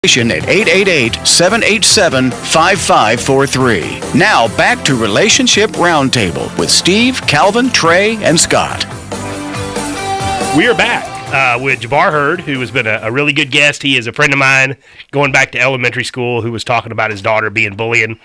At 888-787-5543. Now back to Relationship Roundtable with Steve, Calvin, Trey, and Scott. We are back with Jabbar Hurd, who has been a really good guest. He is a friend of mine going back to elementary school who was talking about his daughter being bullied.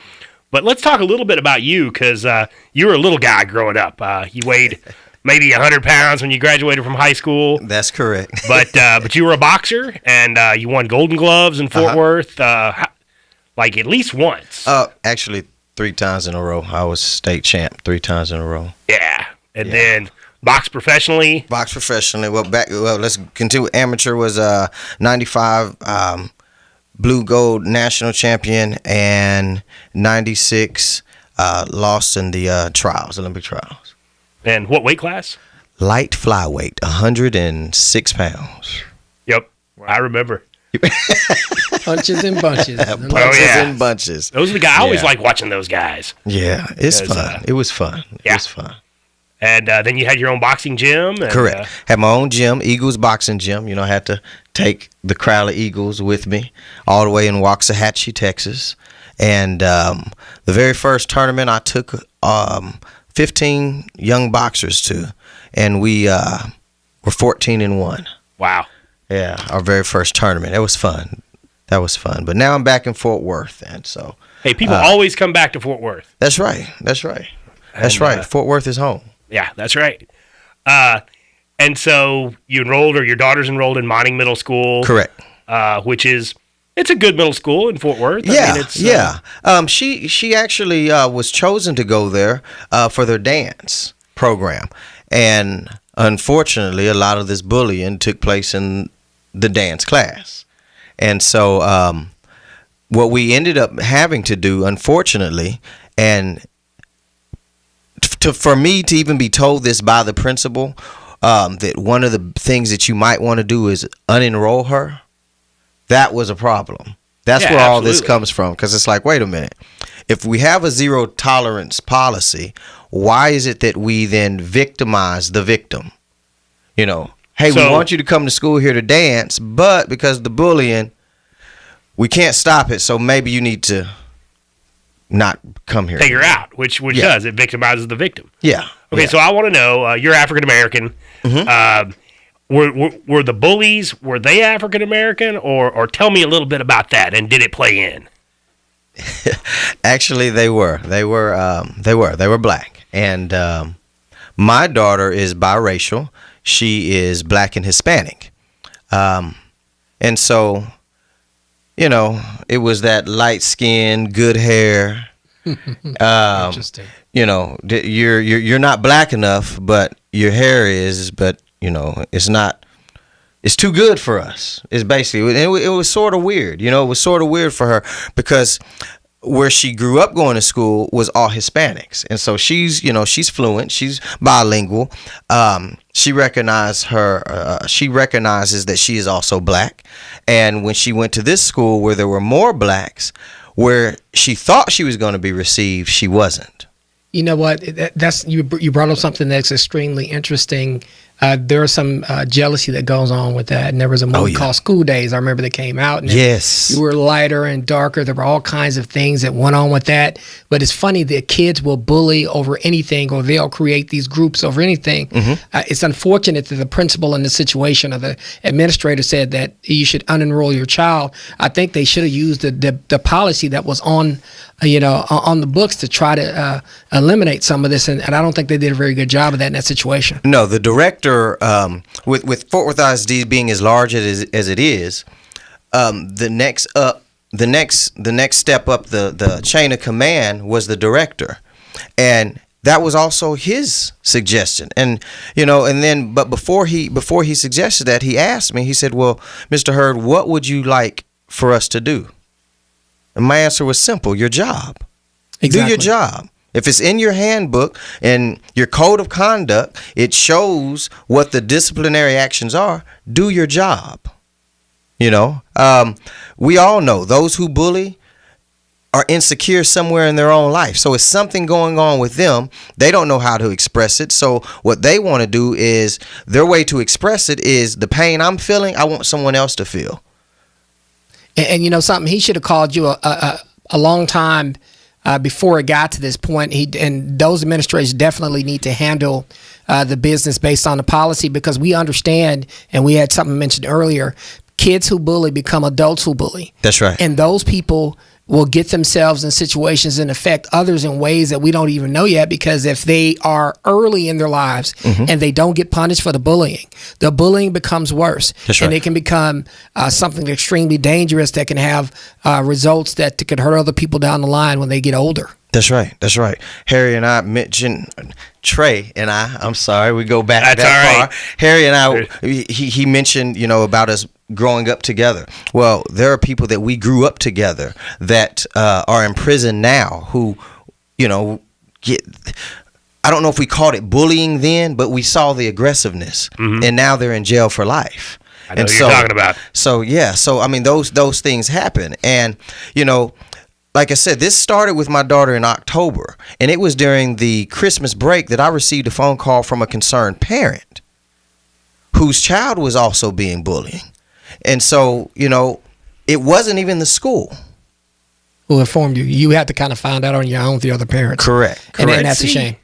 But let's talk a little bit about you, because you were a little guy growing up. You weighed maybe 100 pounds when you graduated from high school. That's correct. But you were a boxer, and you won Golden Gloves in Fort Worth, like at least once. Actually, 3 times in a row. I was state champ 3 times in a row. Yeah, and then boxed professionally. Boxed professionally. Well, let's continue. Amateur was 95 blue gold national champion, and 96 lost in the trials, Olympic trials. And what weight class? Light flyweight, 106 pounds. Yep, I remember. Punches and bunches. Punches and bunches. Those are the guys. I always like watching those guys. Yeah, it's fun. It was fun. Yeah. It was fun. And then you had your own boxing gym. And, correct. Had my own gym, Eagles boxing gym. I had to take the Crowley Eagles with me all the way in Waxahachie, Texas. And the very first tournament I took 15 young boxers to, and we were 14-1. Wow. Yeah, our very first tournament. It was fun. That was fun. But now I'm back in Fort Worth, and so. Hey, people always come back to Fort Worth. That's right. That's right. Fort Worth is home. Yeah, that's right. And so you enrolled, or your daughter's enrolled in Monning Middle School. Correct. Which is, it's a good middle school in Fort Worth. Yeah, She actually was chosen to go there for their dance program. And unfortunately, a lot of this bullying took place in the dance class. And so what we ended up having to do, unfortunately, and for me to even be told this by the principal, that one of the things that you might want to do is unenroll her, that was a problem. That's where all this comes from, because it's like, wait a minute. If we have a zero tolerance policy, why is it that we then victimize the victim? Hey, we want you to come to school here to dance, but because of the bullying, we can't stop it, so maybe you need to not come here. Take her out, which does. It victimizes the victim. Yeah. Okay, so I want to know, you're African-American. Mm-hmm. Were the bullies, were they African-American, or tell me a little bit about that, and did it play in? Actually, they were. They were black. And my daughter is biracial. She is black and Hispanic. And so, it was that light skin, good hair. Interesting. You're not black enough, but your hair is, but it's not, it's too good for us. It's basically, it was sort of weird. It was sort of weird for her, because where she grew up going to school was all Hispanics. And so she's fluent, she's bilingual. She recognizes that she is also black. And when she went to this school where there were more blacks, where she thought she was going to be received, she wasn't. You know what? That's you brought up something that's extremely interesting. There is some jealousy that goes on with that. And there was a movie called School Days. I remember that came out. And you were lighter and darker. There were all kinds of things that went on with that. But it's funny that kids will bully over anything, or they'll create these groups over anything. Mm-hmm. It's unfortunate that the principal in the situation, or the administrator, said that you should unenroll your child. I think they should have used the policy that was on the books to try to eliminate some of this. And I don't think they did a very good job of that in that situation. No, the director, with Fort Worth ISD being as large as it is, the next step up the chain of command was the director, and that was also his suggestion. And but before he suggested that, he asked me. He said, "Well, Mr. Hurd, what would you like for us to do?" And my answer was simple: your job. Exactly. Do your job. If it's in your handbook and your code of conduct, it shows what the disciplinary actions are. Do your job. We all know those who bully are insecure somewhere in their own life. So it's something going on with them. They don't know how to express it. So what they want to do is, their way to express it is, the pain I'm feeling, I want someone else to feel. And you know something, he should have called you a long time before it got to this point. And those administrators definitely need to handle the business based on the policy, because we understand, and we had something mentioned earlier, kids who bully become adults who bully. That's right. And those people will get themselves in situations and affect others in ways that we don't even know yet, because if they are early in their lives and they don't get punished for the bullying becomes worse. That's right. And it can become something extremely dangerous that can have results that could hurt other people down the line when they get older. That's right. That's right. Harry and I mentioned Trey and I'm sorry, we go back That's that all far. right. Harry and I, he mentioned, about us growing up together. Well, there are people that we grew up together that are in prison now who, get. I don't know if we called it bullying then, but we saw the aggressiveness, and now they're in jail for life. I know what you're talking about. So yeah, I mean those things happen, and like I said, this started with my daughter in October, and it was during the Christmas break that I received a phone call from a concerned parent whose child was also being bullied. And so, it wasn't even the school who informed you. You had to kind of find out on your own with the other parents. Correct. And that's a shame.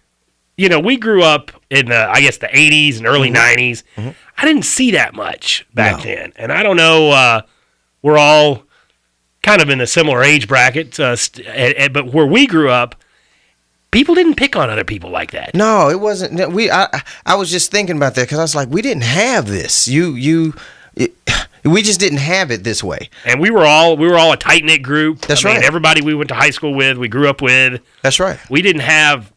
We grew up in the 80s and early 90s. I didn't see that much back then. And I don't know, we're all kind of in a similar age bracket, but where we grew up, people didn't pick on other people like that. No, it wasn't. I was just thinking about that because I was like, we didn't have this. We just didn't have it this way. And we were all a tight knit group. That's right. Everybody we went to high school with, we grew up with. That's right. We didn't have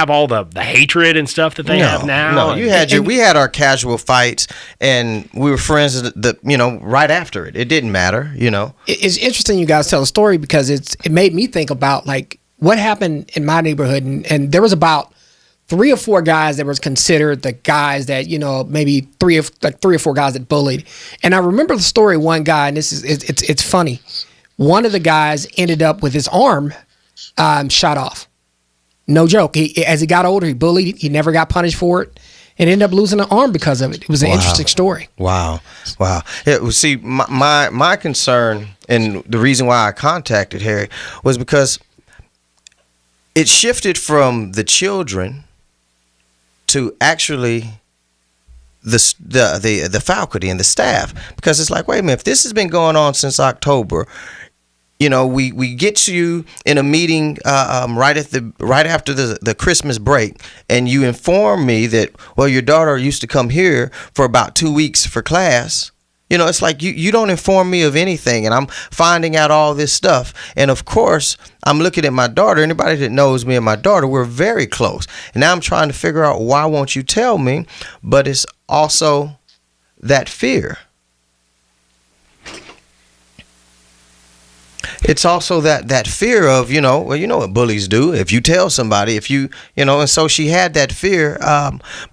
all the hatred and stuff that they have now. No, we had our casual fights, and we were friends. Right after it didn't matter. It's interesting you guys tell a story, because it made me think about like what happened in my neighborhood, and there was about 3 or 4 guys that was considered the guys that maybe 3 or 4 guys that bullied. And I remember the story of one guy, and it's funny. One of the guys ended up with his arm shot off. No joke. As he got older, he bullied. He never got punished for it, and ended up losing an arm because of it. It was an interesting story. Wow. Yeah, well, see, my concern, and the reason why I contacted Harry, was because it shifted from the children to actually the faculty and the staff, because it's like, wait a minute, if this has been going on since October. We get you in a meeting right after the Christmas break, and you inform me that, well, your daughter used to come here for about 2 weeks for class. It's like you don't inform me of anything, and I'm finding out all this stuff. And of course, I'm looking at my daughter. Anybody that knows me and my daughter, we're very close. And now I'm trying to figure out, why won't you tell me? But it's also that fear. It's also that fear of, what bullies do. If you tell somebody, and so she had that fear.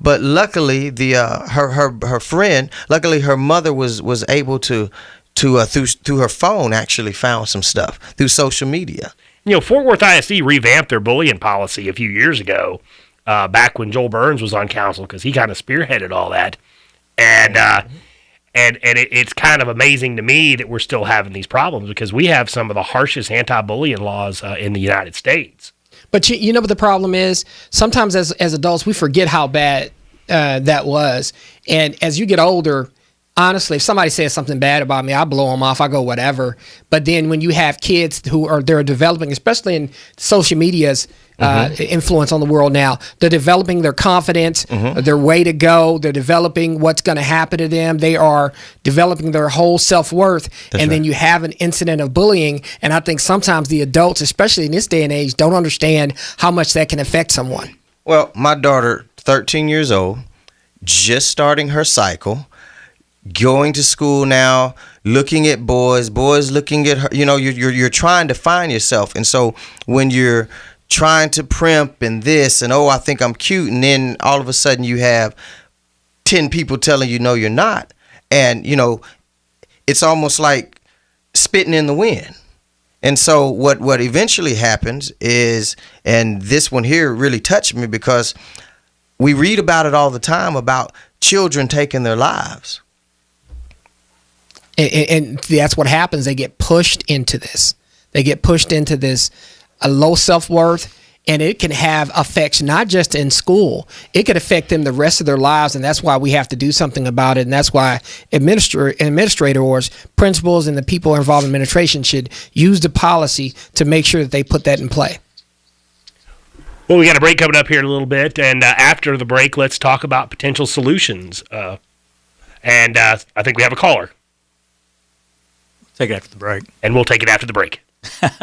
But luckily, her friend, luckily her mother was able to through her phone actually found some stuff through social media. Fort Worth ISD revamped their bullying policy a few years ago, back when Joel Burns was on council, because he kind of spearheaded all that. And it's kind of amazing to me that we're still having these problems, because we have some of the harshest anti-bullying laws in the United States. But you know what the problem is? Sometimes as adults, we forget how bad that was. And as you get older, honestly, if somebody says something bad about me, I blow them off. I go whatever. But then when you have kids they're developing, especially in social media's influence on the world now, they're developing their confidence, their way to go. They're developing what's going to happen to them. They are developing their whole self-worth. Then you have an incident of bullying. And I think sometimes the adults, especially in this day and age, don't understand how much that can affect someone. Well, my daughter, 13 years old, just starting her cycle, going to school now, looking at boys looking at her. You're trying to find yourself. And so when you're trying to primp and this and, I think I'm cute, and then all of a sudden you have 10 people telling you no, you're not. And it's almost like spitting in the wind. And so what eventually happens is, and this one here really touched me, because we read about it all the time, about children taking their lives. And that's what happens. They get pushed into this. A low self-worth, and it can have effects not just in school. It could affect them the rest of their lives, and that's why we have to do something about it. And that's why administrators, principals, and the people involved in administration should use the policy to make sure that they put that in play. Well, we got a break coming up here in a little bit, and after the break, let's talk about potential solutions. And I think we have a caller. Take it after the break. And we'll take it after the break.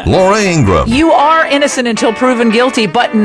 Laura Ingram. You are innocent until proven guilty, but not